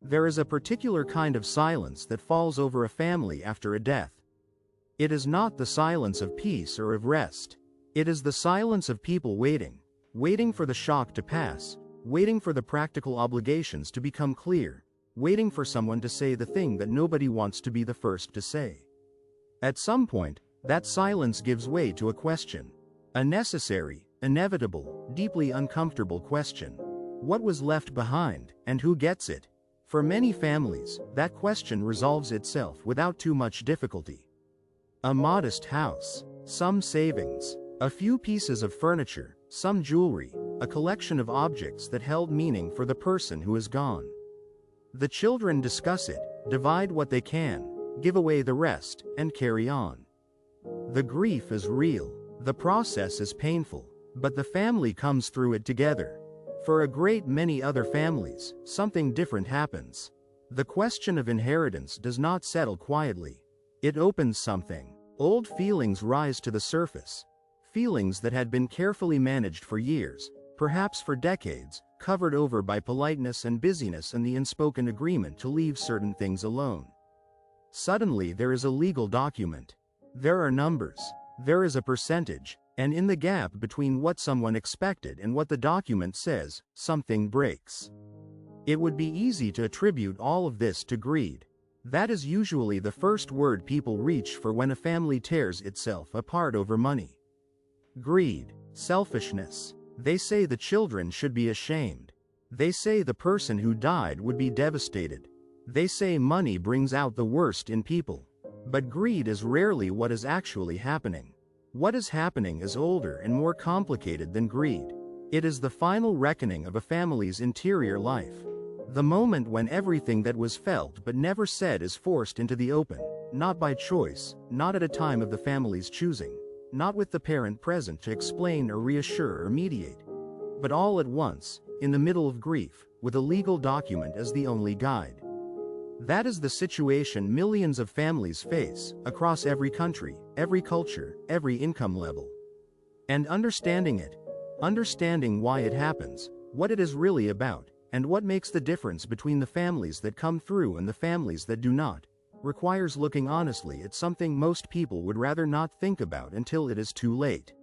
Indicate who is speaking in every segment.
Speaker 1: There is a particular kind of silence that falls over a family after a death. It is not the silence of peace or of rest. It is the silence of people waiting for the shock to pass, waiting for the practical obligations to become clear, waiting for someone to say the thing that nobody wants to be the first to say. At some point, that silence gives way to a question. A necessary, inevitable, deeply uncomfortable question. What was left behind, and who gets it? For many families, that question resolves itself without too much difficulty. A modest house, some savings, a few pieces of furniture, some jewelry, a collection of objects that held meaning for the person who is gone. The children discuss it, divide what they can, give away the rest, and carry on. The grief is real, the process is painful, but the family comes through it together. For a great many other families, something different happens. The question of inheritance does not settle quietly. It opens something. Old feelings rise to the surface. Feelings that had been carefully managed for years, perhaps for decades, covered over by politeness and busyness and the unspoken agreement to leave certain things alone. Suddenly there is a legal document. There are numbers. There is a percentage. And in the gap between what someone expected and what the document says, something breaks. It would be easy to attribute all of this to greed. That is usually the first word people reach for when a family tears itself apart over money. Greed, selfishness. They say the children should be ashamed. They say the person who died would be devastated. They say money brings out the worst in people. But greed is rarely what is actually happening. What is happening is older and more complicated than greed. It is the final reckoning of a family's interior life. The moment when everything that was felt but never said is forced into the open, not by choice, not at a time of the family's choosing, not with the parent present to explain or reassure or mediate, but all at once, in the middle of grief, with a legal document as the only guide. That is the situation millions of families face, across every country, every culture, every income level. And understanding it, understanding why it happens, what it is really about, and what makes the difference between the families that come through and the families that do not, requires looking honestly at something most people would rather not think about until it is too late.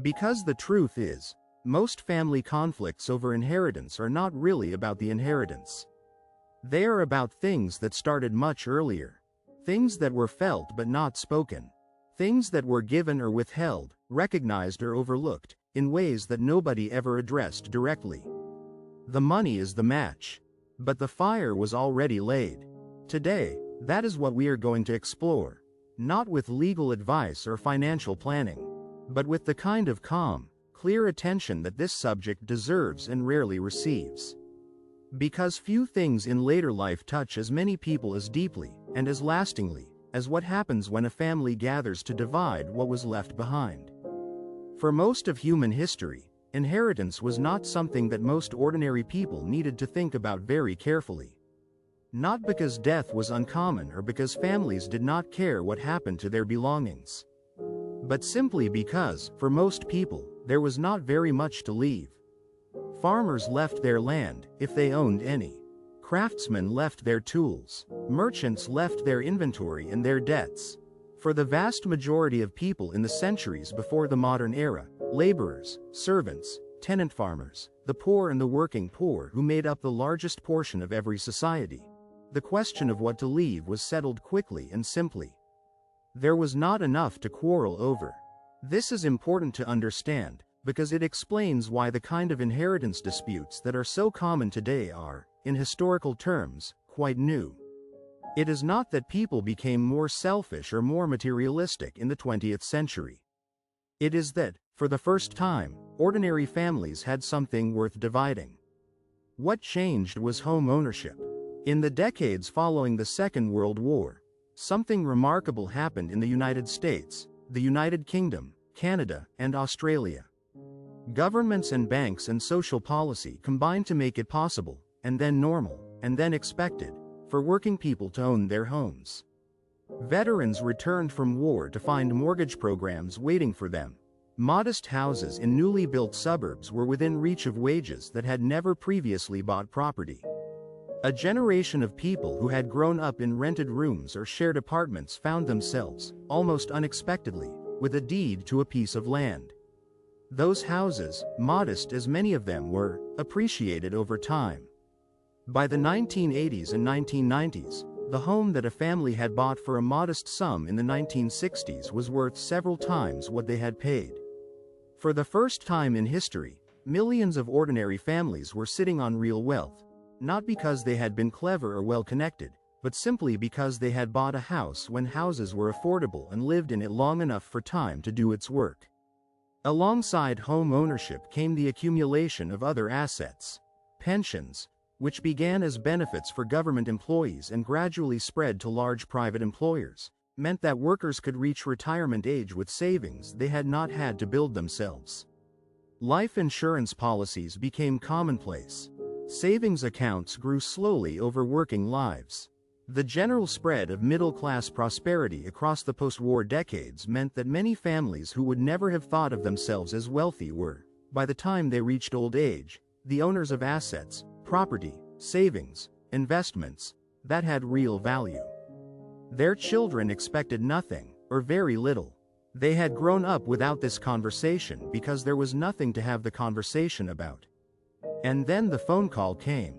Speaker 1: Because the truth is, most family conflicts over inheritance are not really about the inheritance. They are about things that started much earlier. Things that were felt but not spoken. Things that were given or withheld, recognized or overlooked, in ways that nobody ever addressed directly. The money is the match. But the fire was already laid. Today, that is what we are going to explore. Not with legal advice or financial planning, but with the kind of calm, clear attention that this subject deserves and rarely receives. Because few things in later life touch as many people as deeply, and as lastingly, as what happens when a family gathers to divide what was left behind. For most of human history, inheritance was not something that most ordinary people needed to think about very carefully. Not because death was uncommon or because families did not care what happened to their belongings. But simply because, for most people, there was not very much to leave. Farmers left their land, if they owned any. Craftsmen left their tools. Merchants left their inventory and their debts. For the vast majority of people in the centuries before the modern era, laborers, servants, tenant farmers, the poor and the working poor who made up the largest portion of every society, the question of what to leave was settled quickly and simply. There was not enough to quarrel over. This is important to understand, because it explains why the kind of inheritance disputes that are so common today are, in historical terms, quite new. It is not that people became more selfish or more materialistic in the 20th century. It is that, for the first time, ordinary families had something worth dividing. What changed was home ownership. In the decades following the Second World War, something remarkable happened in the United States, the United Kingdom, Canada, and Australia. Governments and banks and social policy combined to make it possible, and then normal, and then expected, for working people to own their homes. Veterans returned from war to find mortgage programs waiting for them. Modest houses in newly built suburbs were within reach of wages that had never previously bought property. A generation of people who had grown up in rented rooms or shared apartments found themselves, almost unexpectedly, with a deed to a piece of land. Those houses, modest as many of them were, appreciated over time. By the 1980s and 1990s, the home that a family had bought for a modest sum in the 1960s was worth several times what they had paid. For the first time in history, millions of ordinary families were sitting on real wealth, not because they had been clever or well-connected, but simply because they had bought a house when houses were affordable and lived in it long enough for time to do its work. Alongside home ownership came the accumulation of other assets. Pensions, which began as benefits for government employees and gradually spread to large private employers, meant that workers could reach retirement age with savings they had not had to build themselves. Life insurance policies became commonplace. Savings accounts grew slowly over working lives. The general spread of middle-class prosperity across the post-war decades meant that many families who would never have thought of themselves as wealthy were, by the time they reached old age, the owners of assets, property, savings, investments, that had real value. Their children expected nothing, or very little. They had grown up without this conversation because there was nothing to have the conversation about. And then the phone call came.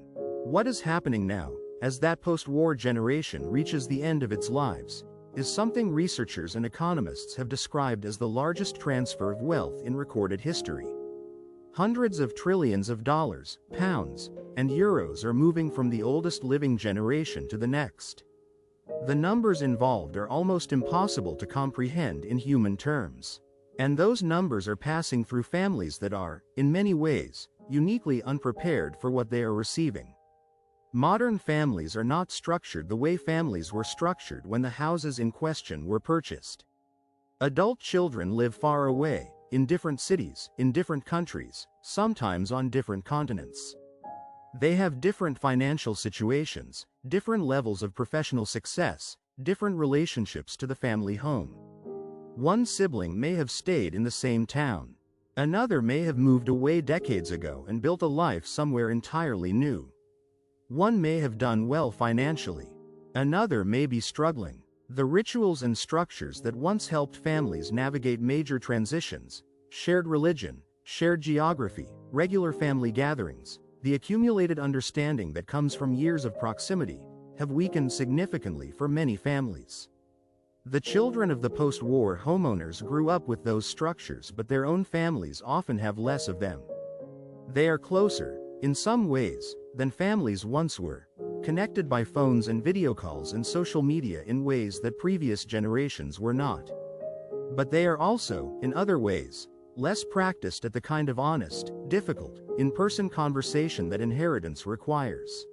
Speaker 1: What is happening now, as that post-war generation reaches the end of its lives, is something researchers and economists have described as the largest transfer of wealth in recorded history. Hundreds of trillions of dollars, pounds, and euros are moving from the oldest living generation to the next. The numbers involved are almost impossible to comprehend in human terms. And those numbers are passing through families that are, in many ways, uniquely unprepared for what they are receiving. Modern families are not structured the way families were structured when the houses in question were purchased. Adult children live far away, in different cities, in different countries, sometimes on different continents. They have different financial situations, different levels of professional success, different relationships to the family home. One sibling may have stayed in the same town. Another may have moved away decades ago and built a life somewhere entirely new. One may have done well financially. Another may be struggling. The rituals and structures that once helped families navigate major transitions, shared religion, shared geography, regular family gatherings, the accumulated understanding that comes from years of proximity, have weakened significantly for many families. The children of the post-war homeowners grew up with those structures, but their own families often have less of them. They are closer, in some ways, than families once were, connected by phones and video calls and social media in ways that previous generations were not. But they are also, in other ways, less practiced at the kind of honest, difficult, in-person conversation that inheritance requires.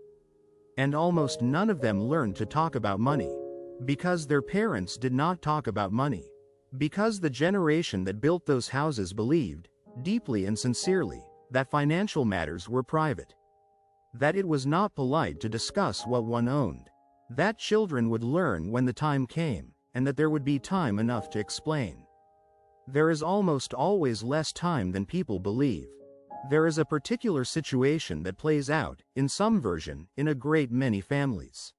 Speaker 1: And almost none of them learned to talk about money. Because their parents did not talk about money. Because the generation that built those houses believed, deeply and sincerely, that financial matters were private. That it was not polite to discuss what one owned. That children would learn when the time came, and that there would be time enough to explain. There is almost always less time than people believe. There is a particular situation that plays out, in some version, in a great many families.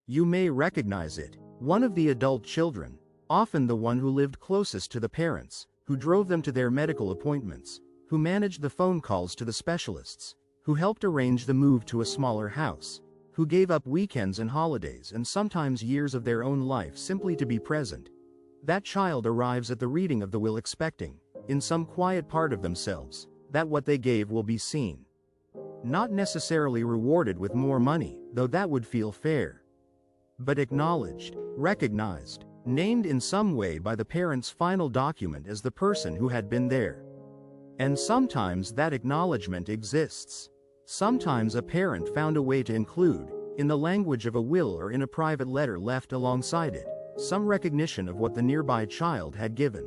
Speaker 1: You may recognize it. One of the adult children, often the one who lived closest to the parents, who drove them to their medical appointments, who managed the phone calls to the specialists, who helped arrange the move to a smaller house, who gave up weekends and holidays and sometimes years of their own life simply to be present. That child arrives at the reading of the will expecting, in some quiet part of themselves, that what they gave will be seen. Not necessarily rewarded with more money, though that would feel fair. But acknowledged, recognized, named in some way by the parent's final document as the person who had been there. And sometimes that acknowledgement exists. Sometimes a parent found a way to include, in the language of a will or in a private letter left alongside it, some recognition of what the nearby child had given.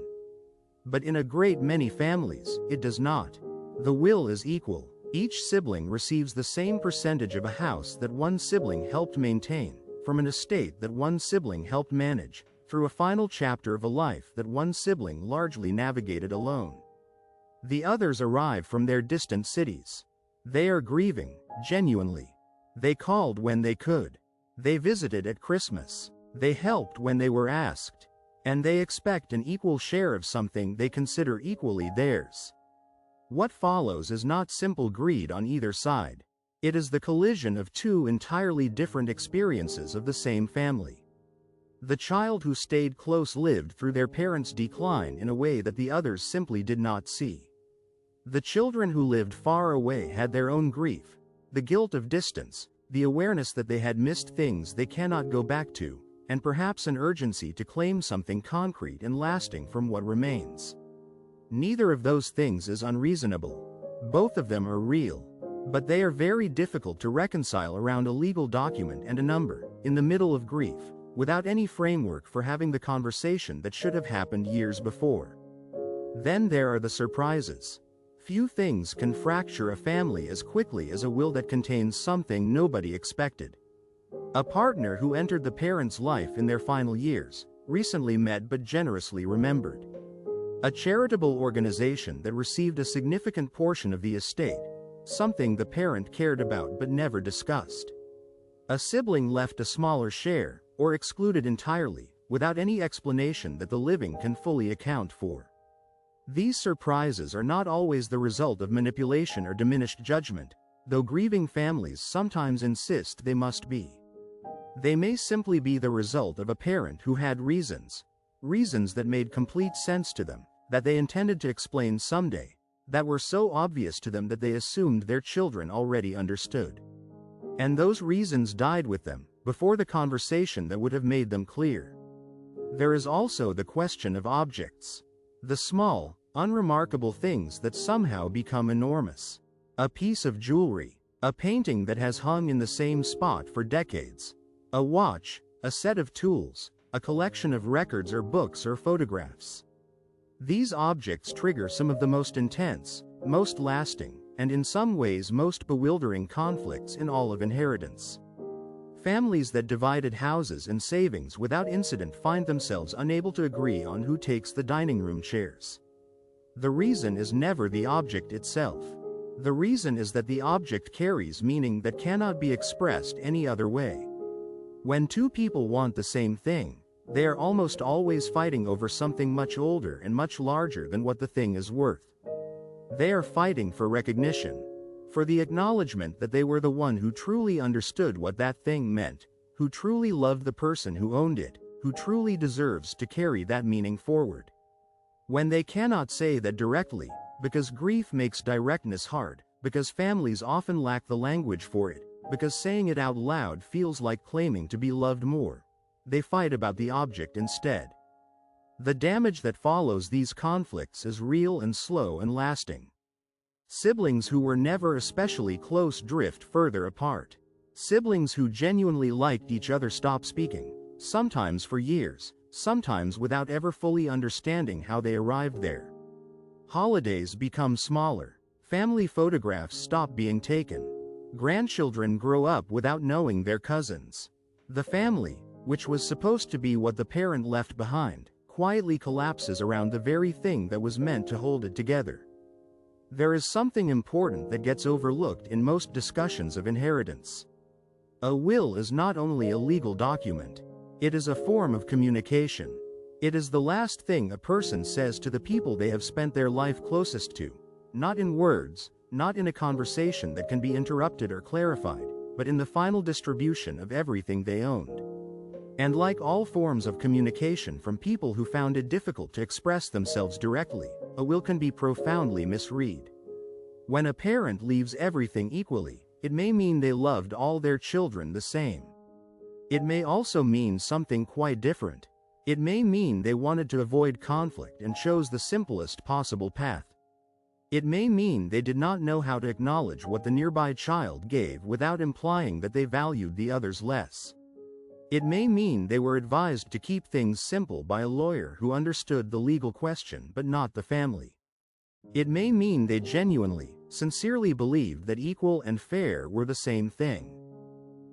Speaker 1: But in a great many families, it does not. The will is equal. Each sibling receives the same percentage of a house that one sibling helped maintain, from an estate that one sibling helped manage, through a final chapter of a life that one sibling largely navigated alone. The others arrive from their distant cities. They are grieving, genuinely. They called when they could. They visited at Christmas. They helped when they were asked. And they expect an equal share of something they consider equally theirs. What follows is not simple greed on either side. It is the collision of two entirely different experiences of the same family. The child who stayed close lived through their parents' decline in a way that the others simply did not see. The children who lived far away had their own grief, the guilt of distance, the awareness that they had missed things they cannot go back to, and perhaps an urgency to claim something concrete and lasting from what remains. Neither of those things is unreasonable. Both of them are real. But they are very difficult to reconcile around a legal document and a number, in the middle of grief, without any framework for having the conversation that should have happened years before. Then there are the surprises. Few things can fracture a family as quickly as a will that contains something nobody expected. A partner who entered the parent's life in their final years, recently met but generously remembered. A charitable organization that received a significant portion of the estate, something the parent cared about but never discussed. A sibling left a smaller share, or excluded entirely, without any explanation that the living can fully account for. These surprises are not always the result of manipulation or diminished judgment, though grieving families sometimes insist they must be. They may simply be the result of a parent who had reasons that made complete sense to them, that they intended to explain someday, that were so obvious to them that they assumed their children already understood. And those reasons died with them, before the conversation that would have made them clear. There is also the question of objects. The small, unremarkable things that somehow become enormous. A piece of jewelry, a painting that has hung in the same spot for decades, a watch, a set of tools, a collection of records or books or photographs. These objects trigger some of the most intense, most lasting, and in some ways most bewildering conflicts in all of inheritance. Families that divided houses and savings without incident find themselves unable to agree on who takes the dining room chairs. The reason is never the object itself. The reason is that the object carries meaning that cannot be expressed any other way. When two people want the same thing, they are almost always fighting over something much older and much larger than what the thing is worth. They are fighting for recognition, for the acknowledgement that they were the one who truly understood what that thing meant, who truly loved the person who owned it, who truly deserves to carry that meaning forward. When they cannot say that directly, because grief makes directness hard, because families often lack the language for it, because saying it out loud feels like claiming to be loved more, they fight about the object instead. The damage that follows these conflicts is real and slow and lasting. Siblings who were never especially close drift further apart. Siblings who genuinely liked each other stop speaking, sometimes for years, sometimes without ever fully understanding how they arrived there. Holidays become smaller. Family photographs stop being taken. Grandchildren grow up without knowing their cousins. The family, which was supposed to be what the parent left behind, quietly collapses around the very thing that was meant to hold it together. There is something important that gets overlooked in most discussions of inheritance. A will is not only a legal document, it is a form of communication. It is the last thing a person says to the people they have spent their life closest to, not in words, not in a conversation that can be interrupted or clarified, but in the final distribution of everything they owned. And like all forms of communication from people who found it difficult to express themselves directly, a will can be profoundly misread. When a parent leaves everything equally, it may mean they loved all their children the same. It may also mean something quite different. It may mean they wanted to avoid conflict and chose the simplest possible path. It may mean they did not know how to acknowledge what the nearby child gave without implying that they valued the others less. It may mean they were advised to keep things simple by a lawyer who understood the legal question but not the family. It may mean they genuinely, sincerely believed that equal and fair were the same thing.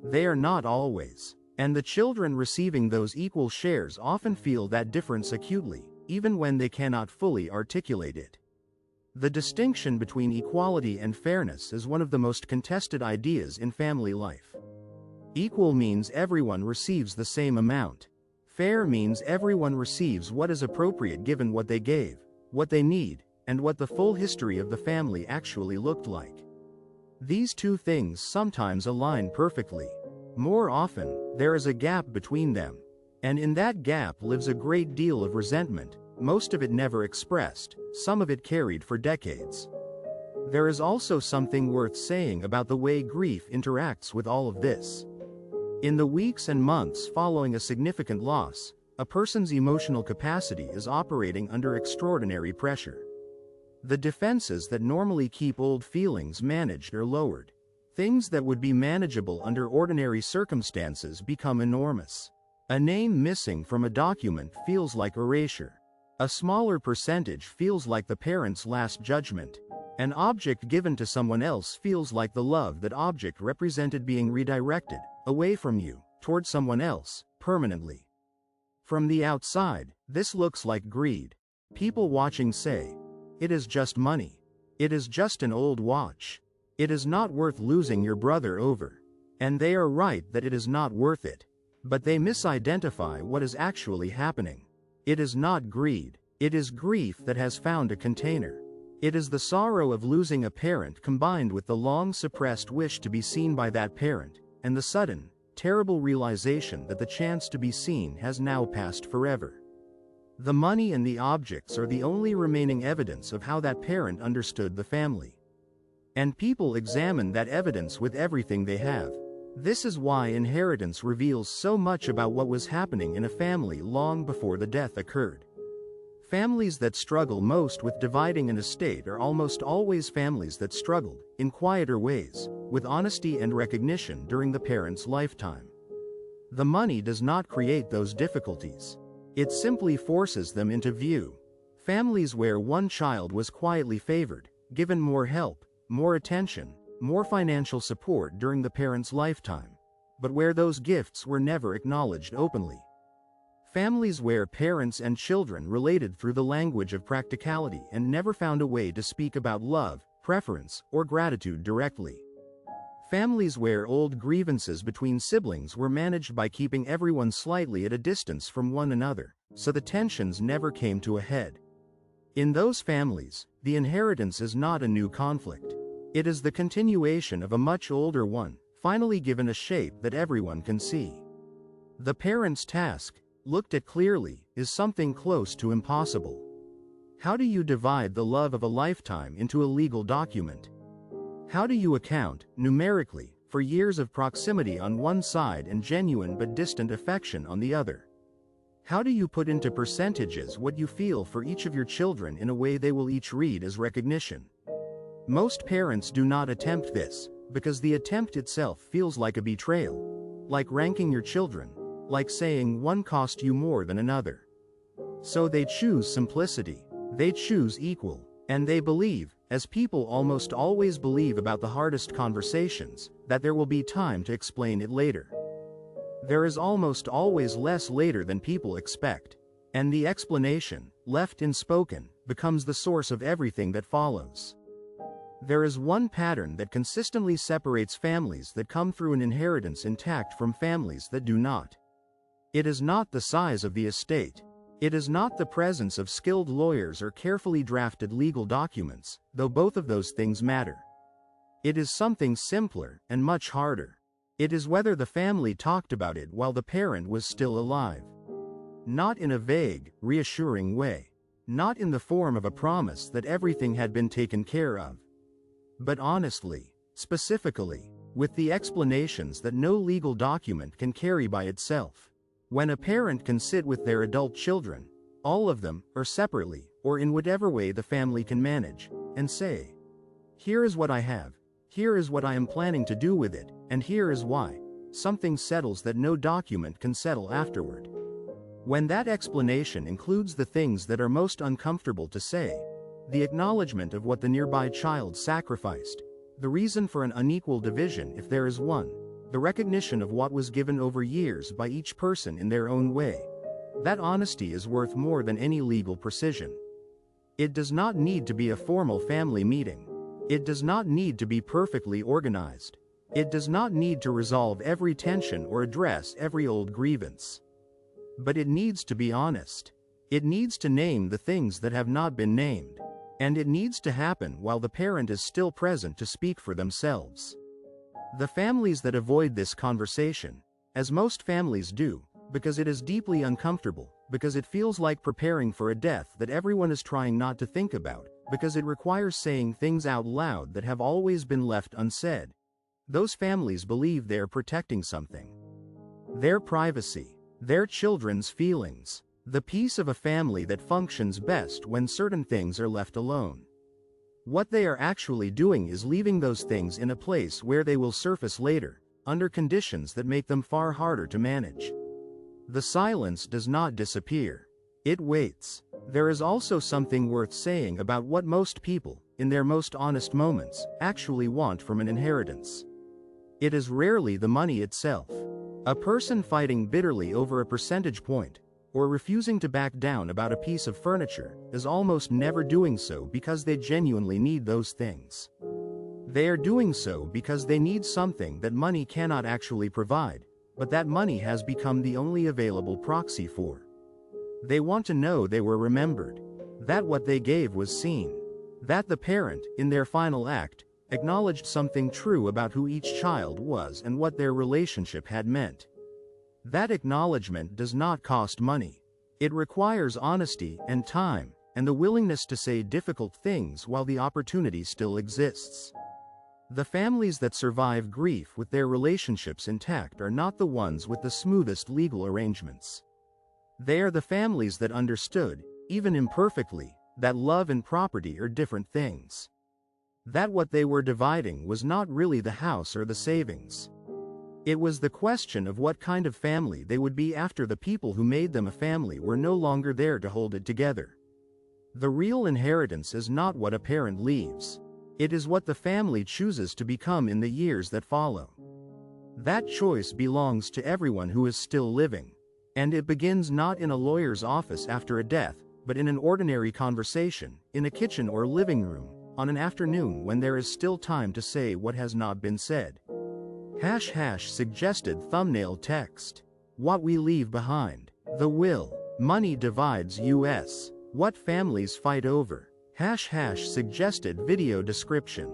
Speaker 1: They are not always, and the children receiving those equal shares often feel that difference acutely, even when they cannot fully articulate it. The distinction between equality and fairness is one of the most contested ideas in family life. Equal means everyone receives the same amount. Fair means everyone receives what is appropriate given what they gave, what they need, and what the full history of the family actually looked like. These two things sometimes align perfectly. More often, there is a gap between them. And in that gap lives a great deal of resentment, most of it never expressed, some of it carried for decades. There is also something worth saying about the way grief interacts with all of this. In the weeks and months following a significant loss, a person's emotional capacity is operating under extraordinary pressure. The defenses that normally keep old feelings managed are lowered. Things that would be manageable under ordinary circumstances become enormous. A name missing from a document feels like erasure. A smaller percentage feels like the parent's last judgment. An object given to someone else feels like the love that object represented being redirected, away from you, toward someone else, permanently. From the outside, this looks like greed. People watching say, "It is just money. It is just an old watch. It is not worth losing your brother over." And they are right that it is not worth it. But they misidentify what is actually happening. It is not greed. It is grief that has found a container. It is the sorrow of losing a parent combined with the long-suppressed wish to be seen by that parent, and the sudden, terrible realization that the chance to be seen has now passed forever. The money and the objects are the only remaining evidence of how that parent understood the family. And people examine that evidence with everything they have. This is why inheritance reveals so much about what was happening in a family long before the death occurred. Families that struggle most with dividing an estate are almost always families that struggled, in quieter ways, with honesty and recognition during the parent's lifetime. The money does not create those difficulties. It simply forces them into view. Families where one child was quietly favored, given more help, more attention, more financial support during the parent's lifetime, but where those gifts were never acknowledged openly. Families where parents and children related through the language of practicality and never found a way to speak about love, preference, or gratitude directly. Families where old grievances between siblings were managed by keeping everyone slightly at a distance from one another, so the tensions never came to a head. In those families, the inheritance is not a new conflict. It is the continuation of a much older one, finally given a shape that everyone can see. The parent's task, looked at clearly, is something close to impossible. How do you divide the love of a lifetime into a legal document? How do you account, numerically, for years of proximity on one side and genuine but distant affection on the other? How do you put into percentages what you feel for each of your children in a way they will each read as recognition? Most parents do not attempt this, because the attempt itself feels like a betrayal, like ranking your children, like saying one cost you more than another. So they choose simplicity, they choose equal, and they believe, as people almost always believe about the hardest conversations, that there will be time to explain it later. There is almost always less later than people expect, and the explanation, left unspoken, becomes the source of everything that follows. There is one pattern that consistently separates families that come through an inheritance intact from families that do not. It is not the size of the estate. It is not the presence of skilled lawyers or carefully drafted legal documents, though both of those things matter. It is something simpler and much harder. It is whether the family talked about it while the parent was still alive. Not in a vague, reassuring way. Not in the form of a promise that everything had been taken care of. But honestly, specifically, with the explanations that no legal document can carry by itself. When a parent can sit with their adult children, all of them, or separately, or in whatever way the family can manage, and say, "Here is what I have, here is what I am planning to do with it, and here is why," something settles that no document can settle afterward. When that explanation includes the things that are most uncomfortable to say, the acknowledgement of what the nearby child sacrificed, the reason for an unequal division if there is one, the recognition of what was given over years by each person in their own way, that honesty is worth more than any legal precision. It does not need to be a formal family meeting. It does not need to be perfectly organized. It does not need to resolve every tension or address every old grievance. But it needs to be honest. It needs to name the things that have not been named. And it needs to happen while the parent is still present to speak for themselves. The families that avoid this conversation, as most families do, because it is deeply uncomfortable, because it feels like preparing for a death that everyone is trying not to think about, because it requires saying things out loud that have always been left unsaid. Those families believe they are protecting something. Their privacy, their children's feelings, the peace of a family that functions best when certain things are left alone. What they are actually doing is leaving those things in a place where they will surface later, under conditions that make them far harder to manage. The silence does not disappear. It waits. There is also something worth saying about what most people, in their most honest moments, actually want from an inheritance. It is rarely the money itself. A person fighting bitterly over a percentage point, or refusing to back down about a piece of furniture, is almost never doing so because they genuinely need those things. They are doing so because they need something that money cannot actually provide, but that money has become the only available proxy for. They want to know they were remembered, that what they gave was seen, that the parent, in their final act, acknowledged something true about who each child was and what their relationship had meant. That acknowledgement does not cost money. It requires honesty and time, and the willingness to say difficult things while the opportunity still exists. The families that survive grief with their relationships intact are not the ones with the smoothest legal arrangements. They are the families that understood, even imperfectly, that love and property are different things. That what they were dividing was not really the house or the savings. It was the question of what kind of family they would be after the people who made them a family were no longer there to hold it together. The real inheritance is not what a parent leaves. It is what the family chooses to become in the years that follow. That choice belongs to everyone who is still living. And it begins not in a lawyer's office after a death, but in an ordinary conversation, in a kitchen or living room, on an afternoon when there is still time to say what has not been said. # suggested thumbnail text. What we leave behind. The will. Money divides US. What families fight over. # suggested video description.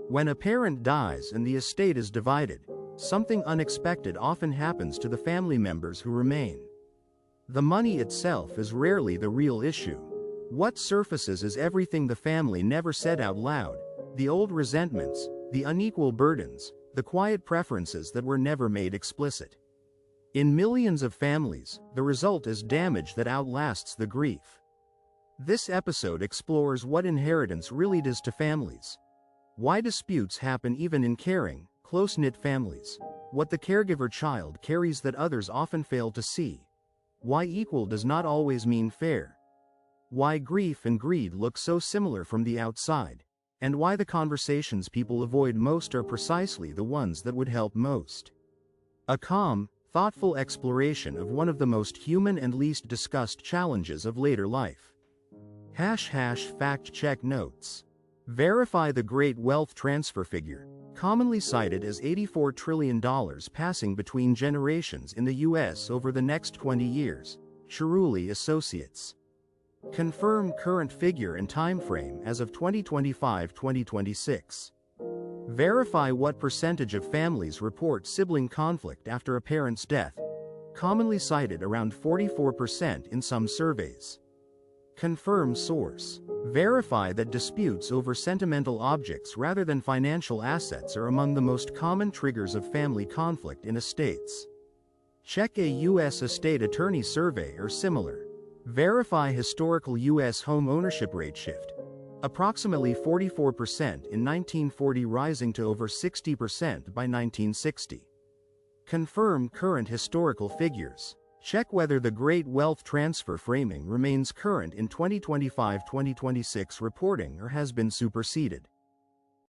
Speaker 1: When a parent dies and the estate is divided, something unexpected often happens to the family members who remain. The money itself is rarely the real issue. What surfaces is everything the family never said out loud, the old resentments, the unequal burdens, the quiet preferences that were never made explicit. In millions of families, the result is damage that outlasts the grief. This episode explores what inheritance really does to families. Why disputes happen even in caring, close-knit families. What the caregiver child carries that others often fail to see. Why equal does not always mean fair. Why grief and greed look so similar from the outside. And why the conversations people avoid most are precisely the ones that would help most. A calm, thoughtful exploration of one of the most human and least discussed challenges of later life. # fact-check notes. Verify the great wealth transfer figure, commonly cited as $84 trillion passing between generations in the U.S. over the next 20 years, Cheruli Associates. Confirm current figure and timeframe as of 2025-2026. Verify what percentage of families report sibling conflict after a parent's death, commonly cited around 44% in some surveys. Confirm source. Verify that disputes over sentimental objects rather than financial assets are among the most common triggers of family conflict in estates. Check a U.S. estate attorney survey or similar. Verify historical U.S. home ownership rate shift. Approximately 44% in 1940 rising to over 60% by 1960. Confirm current historical figures. Check whether the Great Wealth Transfer framing remains current in 2025-2026 reporting or has been superseded.